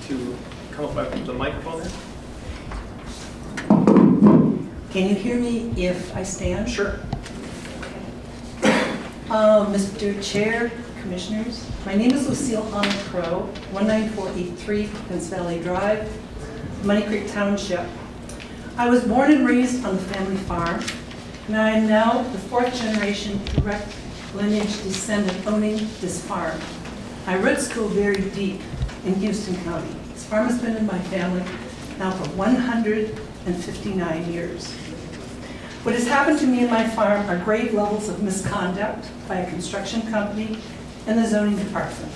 to come up to the microphone there? Can you hear me if I stand? Sure. Mr. Chair, Commissioners, my name is Lucille Omodt Crow, 19483 Pence Valley Drive, Money Creek Township. I was born and raised on the family farm, and I am now the fourth generation direct lineage descendant owning this farm. My roots go very deep in Houston County. This farm has been in my family now for 159 years. What has happened to me and my farm are grave levels of misconduct by a construction company and the zoning department.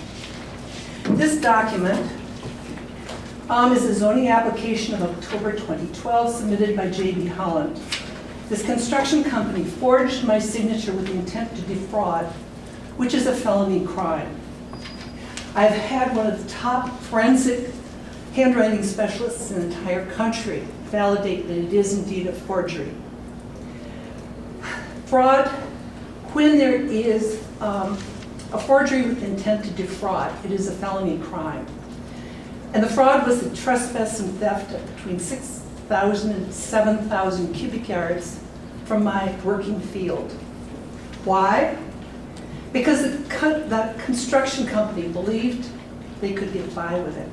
This document is a zoning application of October 2012 submitted by J.B. Holland. This construction company forged my signature with the intent to defraud, which is a felony crime. I've had one of the top forensic handwriting specialists in the entire country validate that it is indeed a forgery. Fraud, when there is a forgery with intent to defraud, it is a felony crime. And the fraud was the trespass and theft of between 6,000 and 7,000 cubic yards from my working field. Why? Because the construction company believed they could get by with it.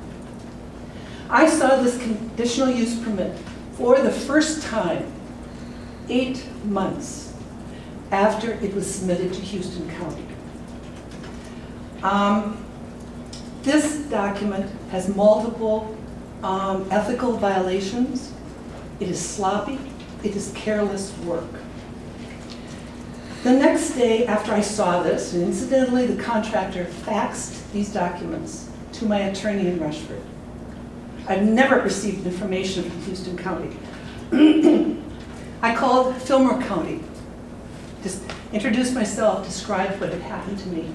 I saw this conditional use permit for the first time 8 months after it was submitted to Houston County. This document has multiple ethical violations. It is sloppy. It is careless work. The next day after I saw this, and incidentally the contractor faxed these documents to my attorney in Rushford. I've never received information from Houston County. I called Fillmore County, just introduced myself, described what had happened to me.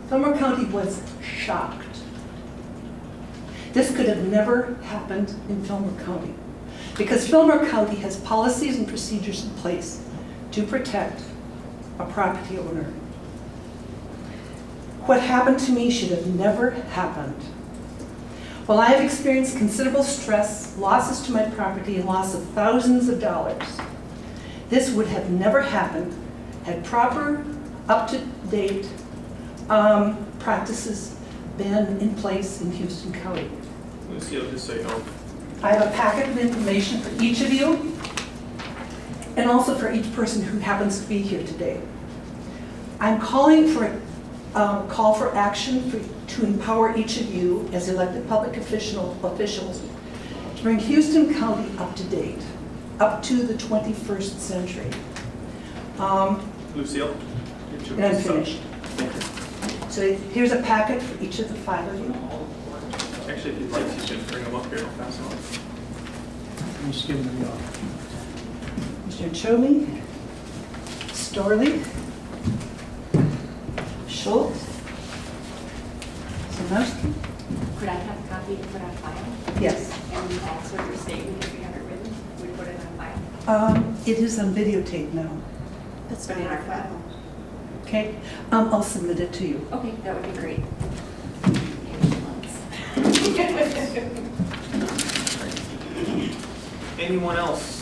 Fillmore County was shocked. This could have never happened in Fillmore County because Fillmore County has policies and procedures in place to protect a property owner. What happened to me should have never happened. While I have experienced considerable stress, losses to my property, and loss of thousands of dollars, this would have never happened had proper, up-to-date practices been in place in Houston County. Lucille, just so you know. I have a packet of information for each of you, and also for each person who happens to be here today. I'm calling for a call for action to empower each of you as elected public officials to bring Houston County up to date, up to the 21st century. Lucille? And I'm finished. So here's a packet for each of the 5 of you. Actually, if you'd like, you should bring them up here. I'll pass them on. I'm just giving them all. Mr. Chomey, Storley, Schultz, Samowski. Could I have a copy to put on file? Yes. And also your statement, if you have it written, we put it on file? It is on videotape now. Let's put it in our file. Okay, I'll submit it to you. Okay, that would be great. Anyone else